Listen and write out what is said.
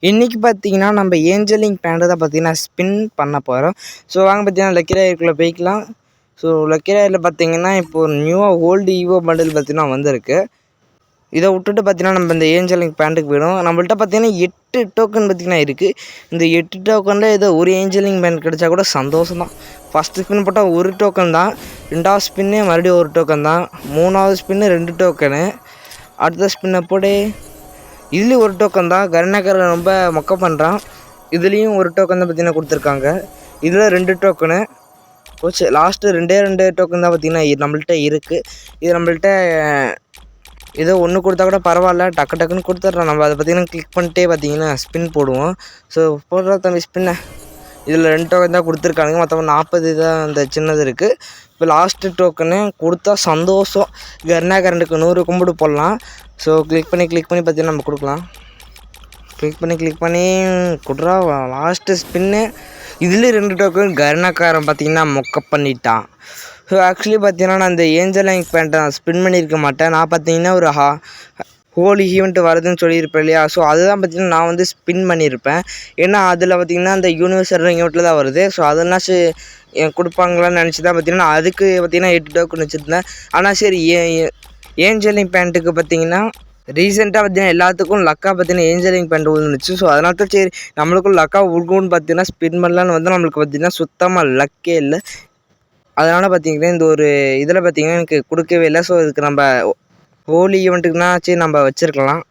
இன்றைக்கி பார்த்தீங்கன்னா நம்ம ஏஞ்சலிங் பேண்டை தான் பார்த்தீங்கன்னா ஸ்பின் பண்ண போகிறோம். ஸோ வாங்க பார்த்தீங்கன்னா லக்கி ராயருக்குள்ளே போய்க்கலாம். ஸோ லக்கி ராயரில் பார்த்தீங்கன்னா இப்போ நியூவாக ஓல்டு ஈவோ பண்டில் பார்த்தீங்கன்னா வந்திருக்கு. இதை விட்டுட்டு பார்த்தீங்கன்னா நம்ம இந்த ஏஞ்சலிங் பேண்டுக்கு போயிடும். நம்மள்ட்ட பார்த்தீங்கன்னா 8 டோக்கன் பார்த்தீங்கன்னா இருக்குது. இந்த 8 டோக்கனில் ஏதோ ஒரு ஏஞ்சலிங் பேண்ட் கிடைச்சா கூட சந்தோஷம் தான். ஃபஸ்ட்டு ஸ்பின் போட்டால் ஒரு டோக்கன் தான், 2வது ஸ்பின்னு மறுபடியும் ஒரு டோக்கன் தான், 3வது ஸ்பின்னு 2 டோக்கனு, அடுத்த ஸ்பின்னை போட்டு இதுலேயும் ஒரு டோக்கன் தான். கருணாகரன் ரொம்ப மொக்க பண்ணுறான். இதுலேயும் ஒரு டோக்கன் தான் பார்த்தீங்கன்னா கொடுத்துருக்காங்க. இதில் 2 டோக்கனு போச்சு. லாஸ்ட்டு 2 டோக்கன் தான் பார்த்தீங்கன்னா நம்மள்ட்ட இருக்குது. இது நம்மள்ட்ட ஏதோ ஒன்று கொடுத்தா கூட பரவாயில்ல, டக்குன்னு கொடுத்துட்றோம். நம்ம அதை பார்த்தீங்கன்னா கிளிக் பண்ணிட்டே பார்த்தீங்கன்னா ஸ்பின் போடுவோம். ஸோ போடுற தம்பி ஸ்பின்னை. இதில் 2 டோக்கன் தான் கொடுத்துருக்கானுங்க, மொத்தம் 40 தான் அந்த சின்னது இருக்குது. இப்போ லாஸ்ட்டு டோக்கனு கொடுத்தா சந்தோஷம். கருணாகரனுக்கு 100 கும்பிடு போடலாம். ஸோ கிளிக் பண்ணி பார்த்தீங்கன்னா நம்ம கொடுக்கலாம். கிளிக் பண்ணி கொடுறா லாஸ்ட்டு ஸ்பின்னு. இதுலேயும் 2 டோக்கன். கருணாகரன் பார்த்தீங்கன்னா மொக்க பண்ணிட்டான். ஸோ ஆக்சுவலி பார்த்தீங்கன்னா நான் இந்த ஏஞ்சலிங் பேண்ட்டை நான் ஸ்பின் பண்ணியிருக்க மாட்டேன். நான் பார்த்தீங்கன்னா ஒரு ஹோலி ஈவெண்ட் வருதுன்னு சொல்லியிருப்பேன் இல்லையா. ஸோ அதுதான் பார்த்தீங்கன்னா நான் வந்து ஸ்பின் பண்ணியிருப்பேன். ஏன்னா அதில் பார்த்தீங்கன்னா அந்த யூனிவர்சல் ஈவெண்ட்டில் தான் வருது. ஸோ அதெல்லாம் கொடுப்பாங்களான்னு நினச்சி தான் பார்த்தீங்கன்னா அதுக்கு பார்த்தீங்கன்னா 8 டோக்கன் வச்சுருந்தேன். ஆனால் சரி ஏஞ்சலிங் பேண்ட்டுக்கு பார்த்தீங்கன்னா ரீசெண்டாக பார்த்தீங்கன்னா எல்லாத்துக்கும் லக்கா பார்த்தீங்கன்னா ஏஞ்சலிங் பேண்ட் விழுந்துச்சு. ஸோ அதனால தான் சரி நம்மளுக்கும் லக்கா உருகுன்னு பார்த்தீங்கன்னா ஸ்பின் பண்ணலான்னு வந்து நம்மளுக்கு பார்த்தீங்கன்னா சுத்தமாக லக்கே இல்லை. அதனால் பார்த்தீங்கன்னா இந்த ஒரு இதில் பார்த்தீங்கன்னா எனக்கு கொடுக்கவே இல்லை. ஸோ இதுக்கு நம்ம ஹோலி ஈவெண்ட்டுக்குனா சரி நம்ம வச்சுருக்கலாம்.